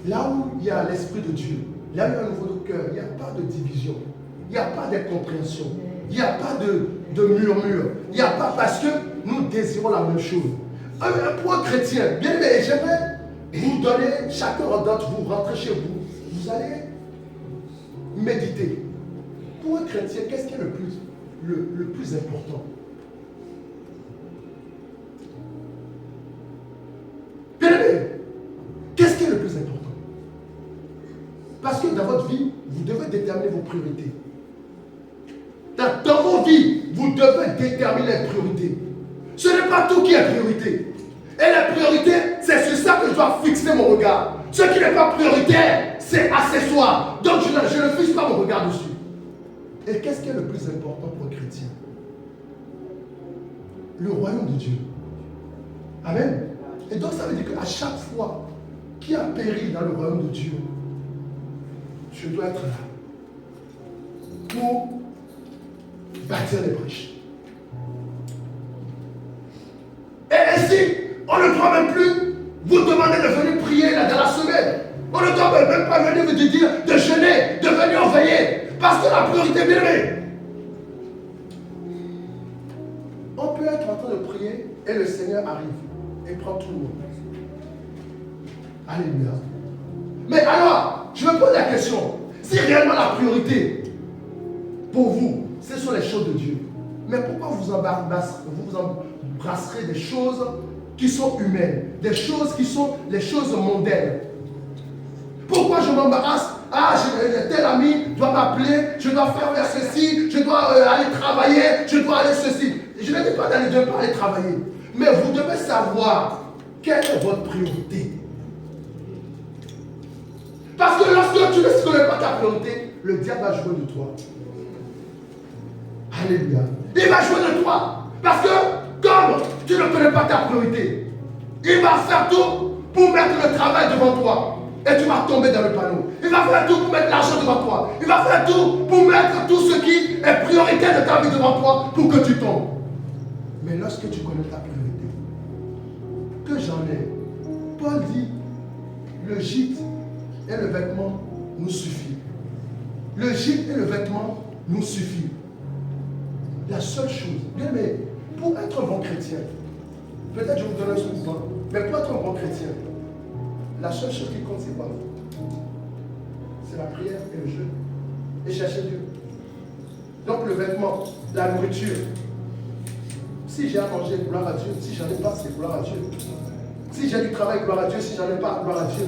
Là où il y a l'Esprit de Dieu, là où il y a un nouveau cœur, il n'y a pas de division. Il n'y a pas d'incompréhension. Il n'y a pas de murmure. Il n'y a pas parce que nous désirons la même chose. Un point chrétien, bien aimé, j'aimerais vous donner, chacun d'entre vous, rentrez chez vous, vous allez méditer. Pour un chrétien, qu'est-ce qui est le plus important? Bien aimé, qu'est-ce qui est le plus important? Parce que dans votre vie, vous devez déterminer vos priorités. Dans vos vies, vous devez déterminer les priorités. Ce n'est pas tout qui est priorité. Et la priorité, c'est sur ça que je dois fixer mon regard. Ce qui n'est pas prioritaire, c'est accessoire. Donc je ne fixe pas mon regard dessus. Et qu'est-ce qui est le plus important pour un chrétien? Le royaume de Dieu. Amen. Et donc ça veut dire qu'à chaque fois qu'il y a péril dans le royaume de Dieu, je dois être là pour bâtir les brèches. Et ainsi, on demandé de venir prier la dernière semaine. On ne doit même pas venir vous dire de jeûner, de venir veiller. Parce que la priorité est bien aimée. On peut être en train de prier et le Seigneur arrive et prend tout le monde. Alléluia. Mais alors, je me pose la question. Si réellement la priorité pour vous, ce sont les choses de Dieu, mais pourquoi vous embrasserez des choses qui sont humaines, des choses qui sont les choses mondaines? Pourquoi je m'embarrasse? Ah, tel ami doit m'appeler, je dois faire ceci, je dois aller travailler, je dois aller ceci. Je ne dis pas d'aller de pas aller travailler, mais vous devez savoir quelle est votre priorité. Parce que lorsque tu ne connais pas ta priorité, le diable va jouer de toi. Alléluia. Il va jouer de toi. Parce que comme tu ne connais pas ta priorité, il va faire tout pour mettre le travail devant toi. Et tu vas tomber dans le panneau. Il va faire tout pour mettre l'argent devant toi. Il va faire tout pour mettre tout ce qui est prioritaire de ta vie devant toi pour que tu tombes. Mais lorsque tu connais ta priorité, que j'en ai, Paul dit, le gîte et le vêtement nous suffit. Le gîte et le vêtement nous suffit. La seule chose, bien mais pour être un bon chrétien, peut-être je vous donne un second, mais pour être un bon chrétien, la seule chose qui compte, c'est quoi? C'est la prière et le jeûne. Et chercher Dieu. Donc le vêtement, la nourriture. Si j'ai à manger, gloire à Dieu. Si j'en ai pas, c'est gloire à Dieu. Si j'ai du travail, gloire à Dieu. Si j'en ai pas, gloire à Dieu.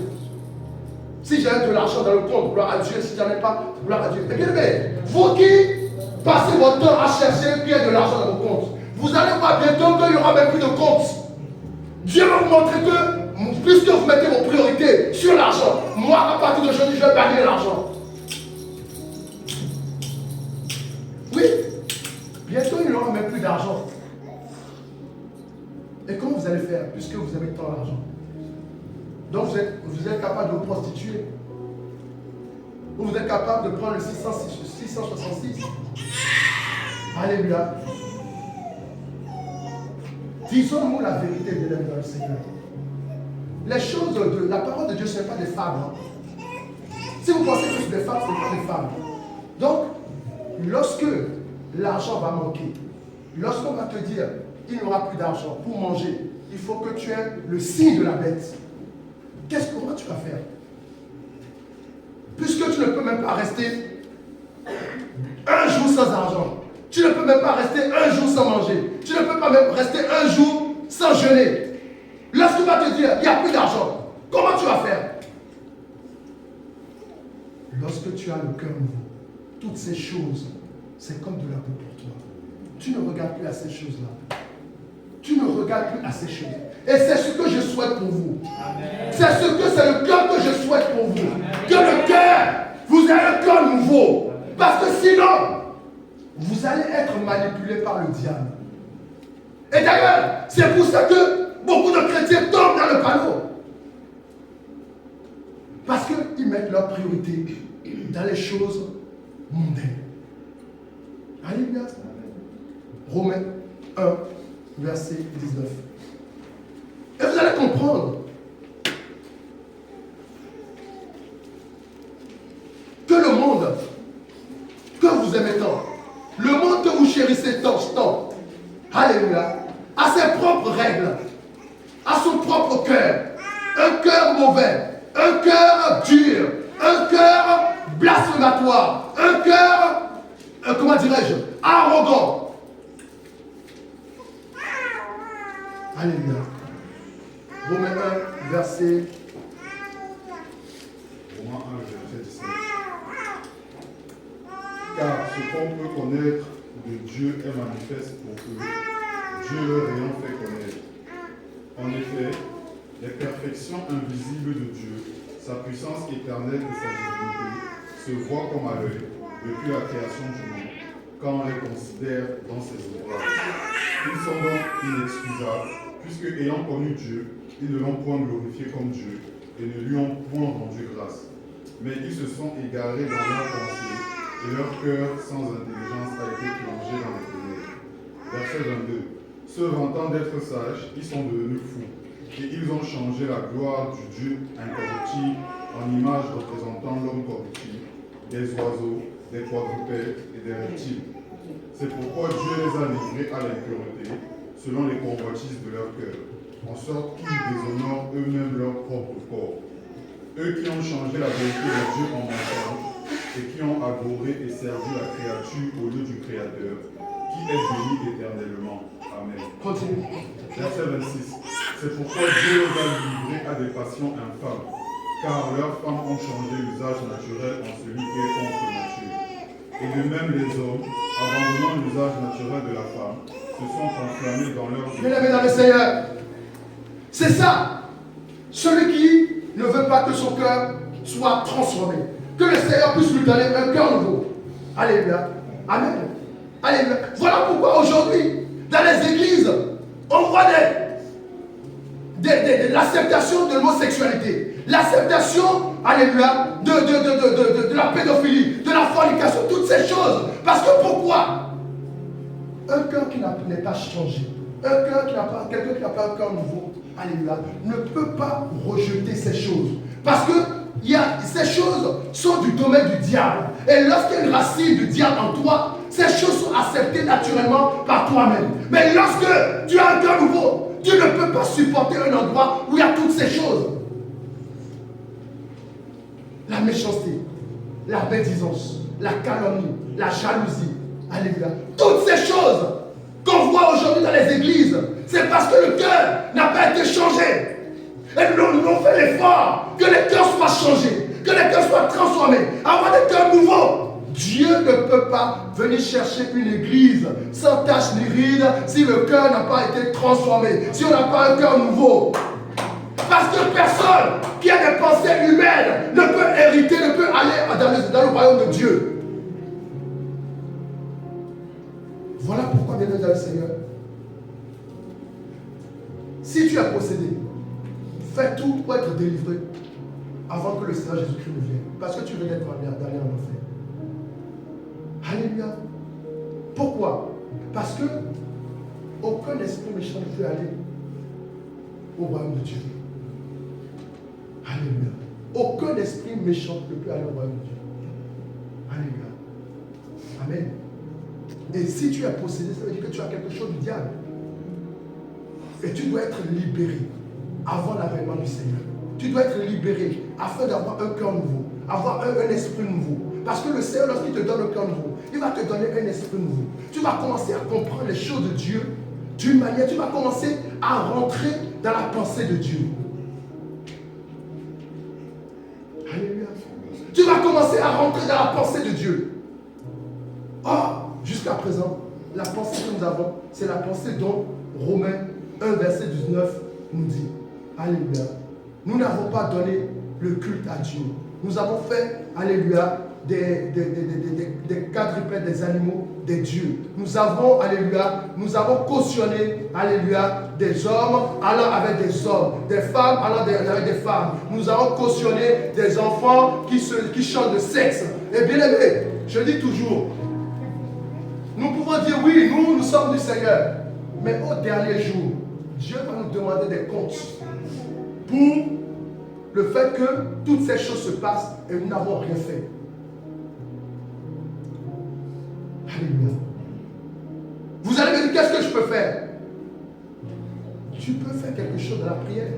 Si j'ai de l'argent dans le compte, gloire à Dieu. Si j'en ai pas, gloire à Dieu. Et bien aimé, vous qui passez votre temps à chercher qu'il y ait de l'argent dans vos comptes, vous allez voir bientôt qu'il n'y aura même plus de compte. Dieu va vous montrer que, puisque vous mettez vos priorités sur l'argent, moi, à partir d'aujourd'hui, je vais bannir l'argent. Oui, bientôt, il n'y aura même plus d'argent. Et comment vous allez faire, puisque vous avez tant d'argent? Donc, vous êtes capable de vous prostituer. Ou vous êtes capable de prendre le 666. Alléluia. Disons-nous la vérité, bien aimés dans le Seigneur. Les choses de la parole de Dieu, ce n'est pas des fables. Hein. Si vous pensez que c'est des fables, ce n'est pas des fables. Donc, lorsque l'argent va manquer, lorsqu'on va te dire il n'y aura plus d'argent pour manger, il faut que tu aies le signe de la bête. Comment tu vas faire? Puisque tu ne peux même pas rester un jour sans argent. Tu ne peux même pas rester un jour sans manger. Tu ne peux pas même rester un jour sans jeûner. Lorsqu'on va te dire, il n'y a plus d'argent, comment tu vas faire? Lorsque tu as le cœur nouveau, toutes ces choses, c'est comme de la boue pour toi. Tu ne regardes plus à ces choses-là. Tu ne regardes plus à ces choses. Et c'est ce que je souhaite pour vous. C'est le cœur que je souhaite pour vous. Amen. Que le cœur, vous ayez un cœur nouveau. Parce que sinon, vous allez être manipulé par le diable. Et d'ailleurs, c'est pour ça que beaucoup de chrétiens tombent dans le panneau. Parce qu'ils mettent leur priorité dans les choses mondaines. Alléluia. Romains 1, verset 19. Et vous allez comprendre que le monde que vous aimez tant, le monde que vous chérissez tant, alléluia, a ses propres règles, a son propre cœur, un cœur mauvais, un cœur dur, un cœur blasphématoire, un cœur, comment dirais-je, arrogant. Alléluia. Romains 1, verset. Romains 1, verset 17. Car ce qu'on peut connaître de Dieu est manifeste pour eux, Dieu leur ayant fait connaître. En effet, les perfections invisibles de Dieu, sa puissance éternelle et sa divinité, se voient comme à l'œil depuis la création du monde, quand on les considère dans ses ouvrages. Ils sont donc inexcusables, puisque ayant connu Dieu, ils ne l'ont point glorifié comme Dieu et ne lui ont point rendu grâce. Mais ils se sont égarés dans leurs pensées et leur cœur sans intelligence a été plongé dans les ténèbres. Verset 22. Se vantant d'être sages, ils sont devenus fous Et ils ont changé la gloire du Dieu incorruptible en image représentant l'homme corruptible, des oiseaux, des quadrupèdes et des reptiles. C'est pourquoi Dieu les a livrés à l'impureté, selon les convoitises de leur cœur, en sorte qu'ils déshonorent eux-mêmes leur propre corps. Eux qui ont changé la vérité de Dieu en mensonge, et qui ont adoré et servi la créature au lieu du Créateur, qui est béni éternellement. Amen. Continue. Verset 26. C'est pourquoi Dieu les a livrés à des passions infâmes, car leurs femmes ont changé l'usage naturel en celui qui est contre nature. Et de même les hommes, abandonnant l'usage naturel de la femme, se sont enflammés dans leur... Bien-aimés dans le Seigneur, c'est ça. Celui qui ne veut pas que son cœur soit transformé, que le Seigneur puisse lui donner un cœur nouveau. Alléluia. Amen. Alléluia. Voilà pourquoi aujourd'hui, dans les églises, on voit l'acceptation de l'homosexualité, l'acceptation, alléluia, de la pédophilie, de la fornication, toutes ces choses. Parce que pourquoi? Un cœur qui n'est pas changé, quelqu'un qui n'a pas un cœur nouveau, alléluia, ne peut pas rejeter ces choses. Parce que ces choses sont du domaine du diable. Et lorsqu'il y a une racine du diable en toi, ces choses sont acceptées naturellement par toi-même. Mais lorsque tu as un cœur nouveau, tu ne peux pas supporter un endroit où il y a toutes ces choses. La méchanceté, la médisance, la calomnie, la jalousie, alléluia. Toutes ces choses qu'on voit aujourd'hui dans les églises, c'est parce que le cœur n'a pas été changé. Et nous avons fait l'effort que les cœurs soient changés, que les cœurs soient transformés, avoir des cœurs nouveaux. Dieu ne peut pas venir chercher une église sans tache ni ride si le cœur n'a pas été transformé, si on n'a pas un cœur nouveau. Parce que personne qui a des pensées humaines ne peut hériter, ne peut aller dans le royaume de Dieu. Voilà pourquoi, bien-aimé dans le Seigneur, si tu es possédé, fais tout pour être délivré avant que le Seigneur Jésus-Christ ne vienne. Parce que tu veux être d'aller en enfer. Alléluia. Pourquoi? Parce que aucun esprit méchant ne peut aller au royaume de Dieu. Alléluia. Aucun esprit méchant ne peut aller au royaume de Dieu. Alléluia. Amen. Et si tu es possédé, ça veut dire que tu as quelque chose du diable. Et tu dois être libéré avant l'avènement du Seigneur. Tu dois être libéré afin d'avoir un cœur nouveau, avoir un esprit nouveau. Parce que le Seigneur, lorsqu'il te donne un cœur nouveau, il va te donner un esprit nouveau. Tu vas commencer à comprendre les choses de Dieu d'une manière, tu vas commencer à rentrer dans la pensée de Dieu. Alléluia. Tu vas commencer à rentrer dans la pensée de Dieu. Or, jusqu'à présent, la pensée que nous avons, c'est la pensée dont Romains 1, verset 19 nous dit. Alléluia. Nous n'avons pas donné le culte à Dieu. Nous avons fait, alléluia, des quadrupèdes, des animaux, des dieux. Nous avons, alléluia, nous avons cautionné, alléluia, des hommes allant avec des hommes, des femmes allant avec des femmes. Nous avons cautionné des enfants qui changent de sexe. Et bien aimé, je dis toujours, nous pouvons dire oui, nous sommes du Seigneur. Mais au dernier jour, Dieu va nous demander des comptes pour le fait que toutes ces choses se passent et nous n'avons rien fait. Alléluia. Vous allez me dire, qu'est-ce que je peux faire? Tu peux faire quelque chose dans la prière,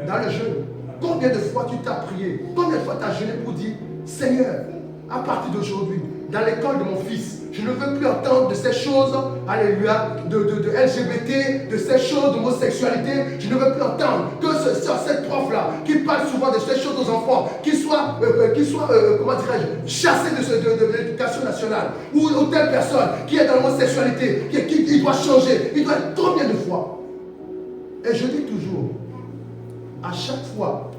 dans le jeûne. Combien de fois tu t'as prié? Combien de fois tu as jeûné pour dire, Seigneur, à partir d'aujourd'hui, dans l'école de mon fils, je ne veux plus entendre de ces choses, alléluia, de LGBT, de ces choses d'homosexualité. Je ne veux plus entendre que cette prof-là, qui parle souvent de ces choses aux enfants, qui soit comment dirais-je, chassé de l'éducation nationale, ou telle personne qui est dans l'homosexualité, qui doit changer. Il doit être combien de fois? Et je dis toujours, à chaque fois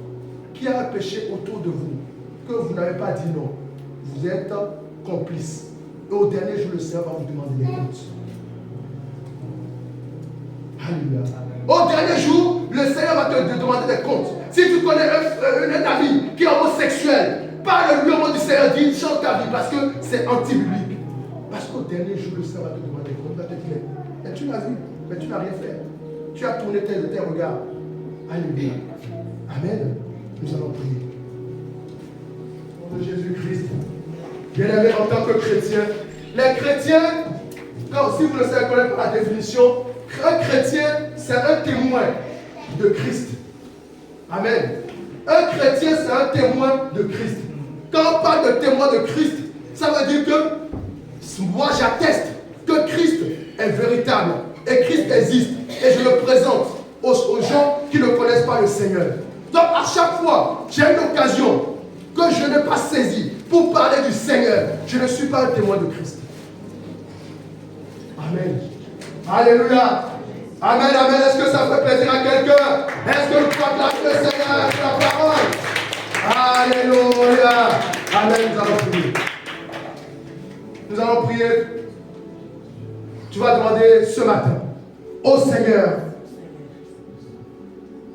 qu'il y a un péché autour de vous, que vous n'avez pas dit non, vous êtes complice. Et au dernier jour, le Seigneur va vous demander des comptes. Alléluia. Au dernier jour, le Seigneur va te demander des comptes. Si tu connais un ami qui est homosexuel, parle-lui au nom du Seigneur, dis, change ta vie parce que c'est anti-biblique. Parce qu'au dernier jour, le Seigneur va te demander des comptes. Il va te dire, mais tu l'as vu, mais tu n'as rien fait. Tu as tourné tes regards. Alléluia. Amen. Nous allons prier. Au nom de Jésus-Christ. Bien-aimés, en tant que chrétiens, les chrétiens, si vous ne savez pas la définition, un chrétien, c'est un témoin de Christ. Amen. Un chrétien, c'est un témoin de Christ. Quand on parle de témoin de Christ, ça veut dire que moi j'atteste que Christ est véritable et Christ existe. Et je le présente aux gens qui ne connaissent pas le Seigneur. Donc à chaque fois, j'ai une occasion que je n'ai pas saisie pour parler du Seigneur. Je ne suis pas un témoin de Christ. Amen. Alléluia. Amen, amen. Est-ce que ça fait plaisir à quelqu'un? Est-ce que tu acclames le Seigneur avec la parole? Alléluia. Amen, nous allons prier. Nous allons prier. Tu vas demander ce matin au Seigneur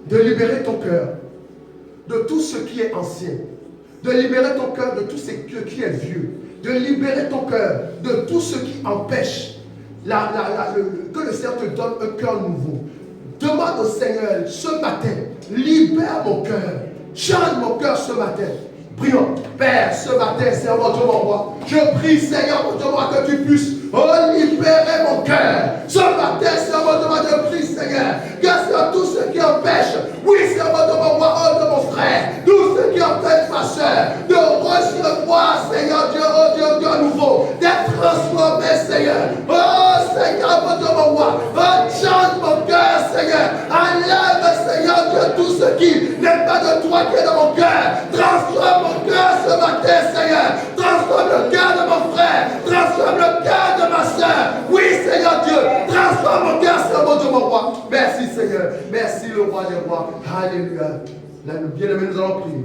de libérer ton cœur de tout ce qui est ancien, de libérer ton cœur de tout ce qui est vieux, de libérer ton cœur de tout ce qui empêche que le Seigneur te donne un cœur nouveau. Demande au Seigneur ce matin, libère mon cœur, change mon cœur ce matin. Prions. Père, ce matin, Seigneur mon Dieu, mon roi, je prie, Seigneur mon Dieu, mon roi, que tu puisses libérer mon cœur. Ce matin, Seigneur mon Dieu, je prie, Seigneur, que c'est tout ce qui empêche, oui, Seigneur mon Dieu, mon roi, de mon frère, tout ce qui empêche ma soeur, de recevoir, Seigneur Dieu, oh Dieu, Dieu nouveau, d'être transformé, Seigneur. Oh, Seigneur mon Dieu, mon roi, change mon cœur, Seigneur. Enlève, Seigneur Dieu, tout ce qui n'est pas de toi qui est dans mon cœur. Transforme mon cœur ce matin, Seigneur. Transforme le cœur de mon frère. Transforme le cœur de ma soeur. Oui, Seigneur Dieu. Transforme mon cœur, Seigneur mon Dieu, mon roi. Merci, Seigneur. Merci, le roi des rois. Alléluia. Bien-aimé, nous allons prier.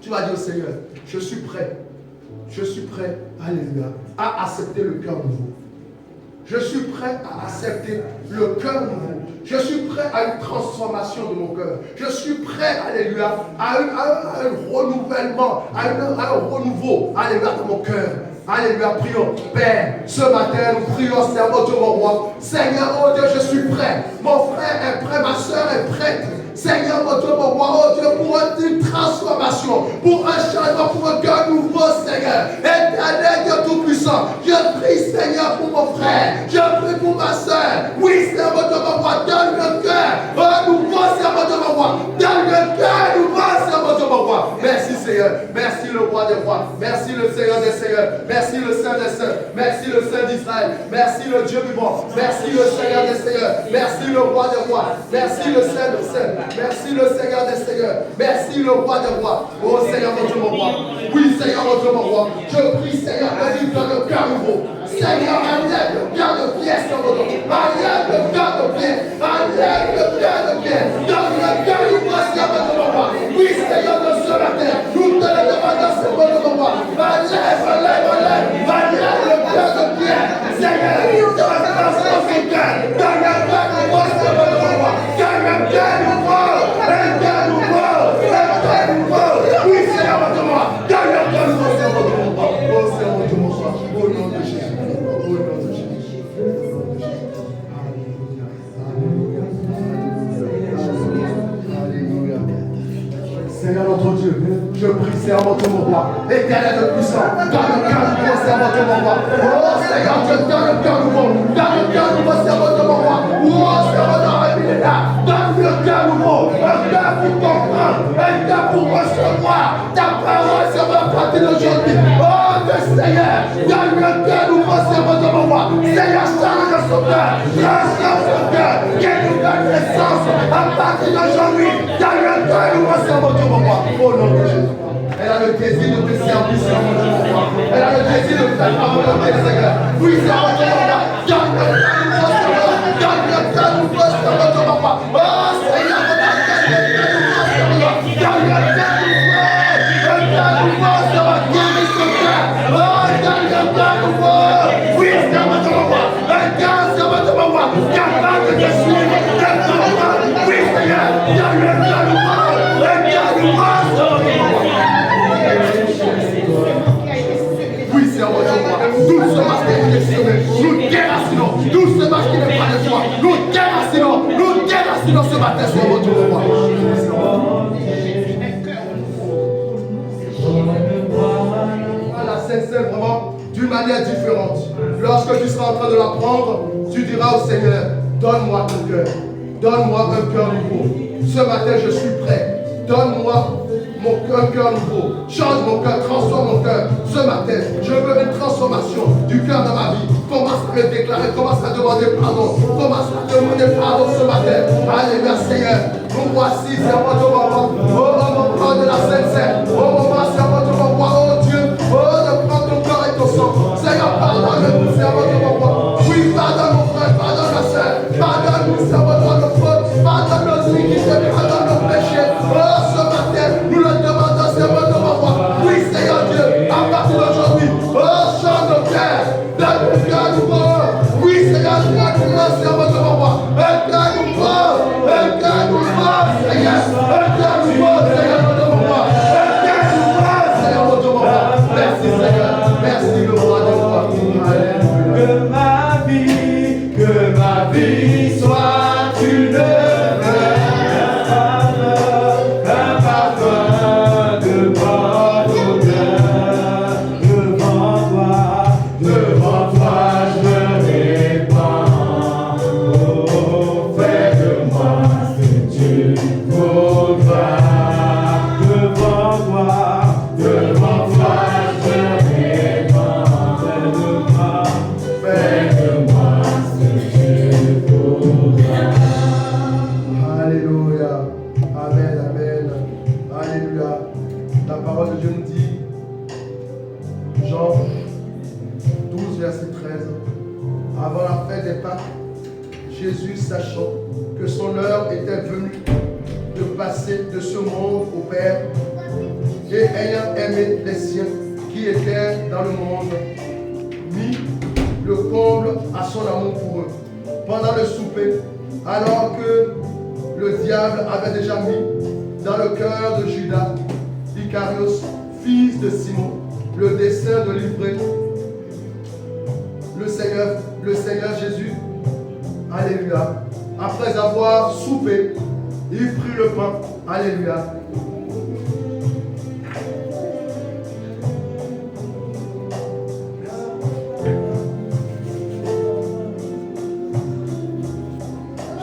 Tu vas dire au Seigneur, je suis prêt. Je suis prêt, alléluia, à accepter le cœur nouveau. Je suis prêt à accepter le cœur nouveau. Je suis prêt à une transformation de mon cœur. Je suis prêt, alléluia, à un renouvellement, à un renouveau, alléluia, dans mon cœur. Alléluia, prions. Père, ce matin, nous prions, Seigneur, mon Dieu, mon roi. Seigneur, oh Dieu, je suis prêt. Mon frère est prêt, ma soeur est prête. Seigneur, mon Dieu, mon roi, oh Dieu, pour une transformation, pour un changement, pour un cœur nouveau, Seigneur. Éternel Dieu Tout-Puissant, je prie, Seigneur, pour mon frère, je prie pour ma soeur. Oui, Seigneur, mon Dieu, mon roi, donne le cœur nouveau, Seigneur, mon Dieu, mon roi. Donne le cœur nouveau, Seigneur, mon Dieu, mon roi. Merci, Seigneur. Merci, le roi des rois. Merci, le Seigneur des seigneurs. Merci, le Saint des saints. Merci, le Saint d'Israël. Merci, le Dieu vivant. Merci, le Seigneur des seigneurs. Merci, le roi des rois. Merci, le Saint des saints. Merci le Seigneur des Seigneurs. Merci le roi des rois. Oh Seigneur mon Dieu mon roi. Oui Seigneur mon Dieu mon roi. Je prie Seigneur que tu donnes le cœur nouveau. Seigneur, enlève le cœur de pierre sur mon dos. Enlève le cœur de pierre. Enlève le cœur de pierre. Donne le cœur nouveau Seigneur mon Dieu mon roi. Oui Seigneur de ce matin. Nous te le demandons Seigneur mon Dieu mon roi. Enlève le cœur de pierre. Seigneur, donne son cœur. Donne le cœur nouveau Seigneur mon Dieu mon roi. Donne le cœur nouveau. Oui, Seigneur, mon Dieu, moi. Donne le cœur nouveau, Seigneur, mon Dieu, moi. Oh, Seigneur, mon Dieu, mon roi. Au nom de Jésus. Au nom de Jésus. Alléluia. Seigneur, notre Dieu, je prie, Seigneur, mon Dieu, mon roi. Éternel de puissant. Donne le cœur nouveau, Seigneur, mon Dieu, mon roi. Oh, Seigneur, Dieu, donne le cœur nouveau. Donne le cœur nouveau, Seigneur, mon Dieu, mon roi. Oh, Seigneur, mon Dieu, donne le cœur nouveau. Un cœur pour comprendre. Un cœur pour recevoir ta parole sur ma partie d'aujourd'hui. Oh, Dieu Seigneur, donne le cœur nouveau, Seigneur, mon Dieu, mon roi. Seigneur, change son cœur. Transforme son cœur. Qu'il nous donne naissance à partir d'aujourd'hui. Donne le cœur nouveau, Seigneur, mon Dieu, mon roi. Au nom de Jésus. Elle a le désir de te servir, Seigneur, mon Dieu, mon roi. Elle a le désir de faire ta volonté, Seigneur. Oui, Seigneur, mon Dieu, mon roi. Donne le cœur nouveau, Seigneur. Donne le cœur nouveau, Seigneur, mon Dieu, mon roi. Oh, Seigneur, mon Dieu, donne le cœur nouveau, Seigneur. Donne le cœur nouveau. Le cœur nouveau, Seigneur. Guéris ce cœur. Oh, donne le cœur nouveau. Oui, Seigneur, mon Dieu, mon roi. Un cœur, Seigneur, mon Dieu, mon roi. Capable de suivre, de comprendre. Oui, Seigneur, donne le cœur nouveau. Le cœur nouveau, Seigneur, mon Dieu, mon roi. Oui, Seigneur, mon Dieu, mon roi. Tout ce masque qui est semé, nous déracinons. Tout ce masque qui n'est pas de toi, nous déracinons. Nous nous déracinons ce matin, Seigneur, Dieu, mon roi. La Sainte Seine, vraiment, d'une manière différente. Lorsque tu seras en train de la prendre, tu diras au Seigneur, donne-moi ton cœur. Donne-moi un cœur nouveau. Ce matin, je suis prêt. Donne-moi un cœur nouveau. Change mon cœur, transforme mon cœur. Ce matin, je veux une transformation du cœur dans ma vie. Commence à le déclarer, commence à demander pardon. Commence à demander pardon ce matin. Alléluia, Seigneur. Nous voici, c'est moi de mon au moment de la Sainte Seine. Au moment, c'est moi de mon roi, oh Dieu. Oh, de prendre ton corps et ton sang. Seigneur, pardonne-nous, c'est moi de mon roi. Oui, pardonne mon frère, pardonne ma soeur. Pardonne-nous, c'est moi de nos fautes. Pardonne nos iniquités, pardonne nos péchés. Oh, ce matin, nous le demandons, c'est moi de mon roi. Oui, Seigneur Dieu, à partir d'aujourd'hui, oh, change nos cœurs. Donne mon cœur nouveau. Oui, Seigneur, donne-moi, c'est moi de mon roi. Un cœur nouveau. Un cœur nouveau, Seigneur. Un cœur nouveau, Seigneur, de mon roi. Un cœur nouveau, Seigneur, de mon roi. Merci, Seigneur. Merci, le roi de roi. Alléluia. Que ma vie soit une Jésus, sachant que son heure était venue de passer de ce monde au Père, et ayant aimé les siens qui étaient dans le monde, mit le comble à son amour pour eux. Pendant le souper, alors que le diable avait déjà mis dans le cœur de Judas Iscariot, fils de Simon, le dessein de livrer le Seigneur Jésus. Alléluia. Après avoir soupé, il prit le pain. Alléluia.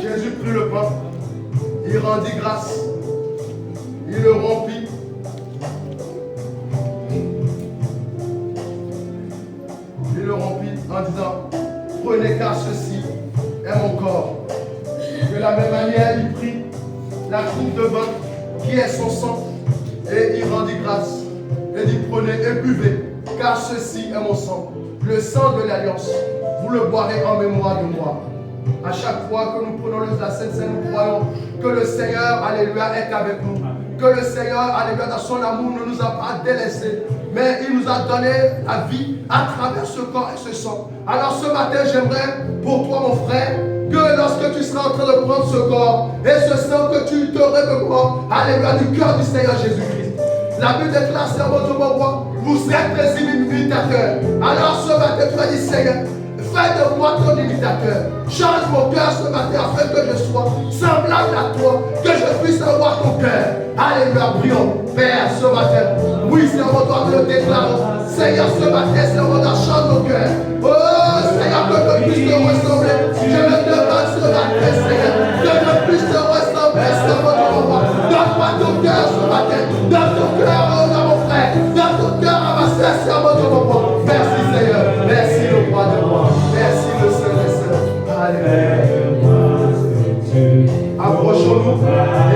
Jésus prit le pain. Il rendit grâce. Il le rompit. Il le rompit en disant, prenez car ceci est mon corps. De la même manière, il prit la coupe de vin qui est son sang et il rendit grâce. Et dit, prenez et buvez, car ceci est mon sang, le sang de l'alliance. Vous le boirez en mémoire de moi. À chaque fois que nous prenons la Sainte Seine, nous croyons que le Seigneur, alléluia, est avec nous. Que le Seigneur, alléluia, dans son amour, ne nous a pas délaissés, mais il nous a donné la vie à travers ce corps et ce sang. Alors ce matin, j'aimerais pour toi, mon frère, que lorsque tu seras en train de prendre ce corps et ce sang, que tu te remémores, alléluia, du cœur du Seigneur Jésus-Christ. La Bible déclare, servant de mon roi, vous êtes des imitateurs. Alors ce matin, tu vas dire, Seigneur, fais de moi ton imitateur. Change mon cœur ce matin afin que je sois semblable à toi, que je puisse avoir ton cœur. Alléluia, prions. Père, ce matin, oui, c'est mon droit de le déclarer. Seigneur, ce matin, c'est mon droit, change mon cœur. Oh, Seigneur, que je puisse te ressembler. Je me demande ce matin, Seigneur, que je puisse te ressembler, Seigneur, mon roi. Donne-moi ton cœur ce matin. Donne ton cœur à mon frère. Donne ton cœur à ma soeur, Seigneur, mon roi. Merci, Seigneur. Merci, le roi de roi. Merci, le Saint des Saints. Alléluia. Approchons-nous.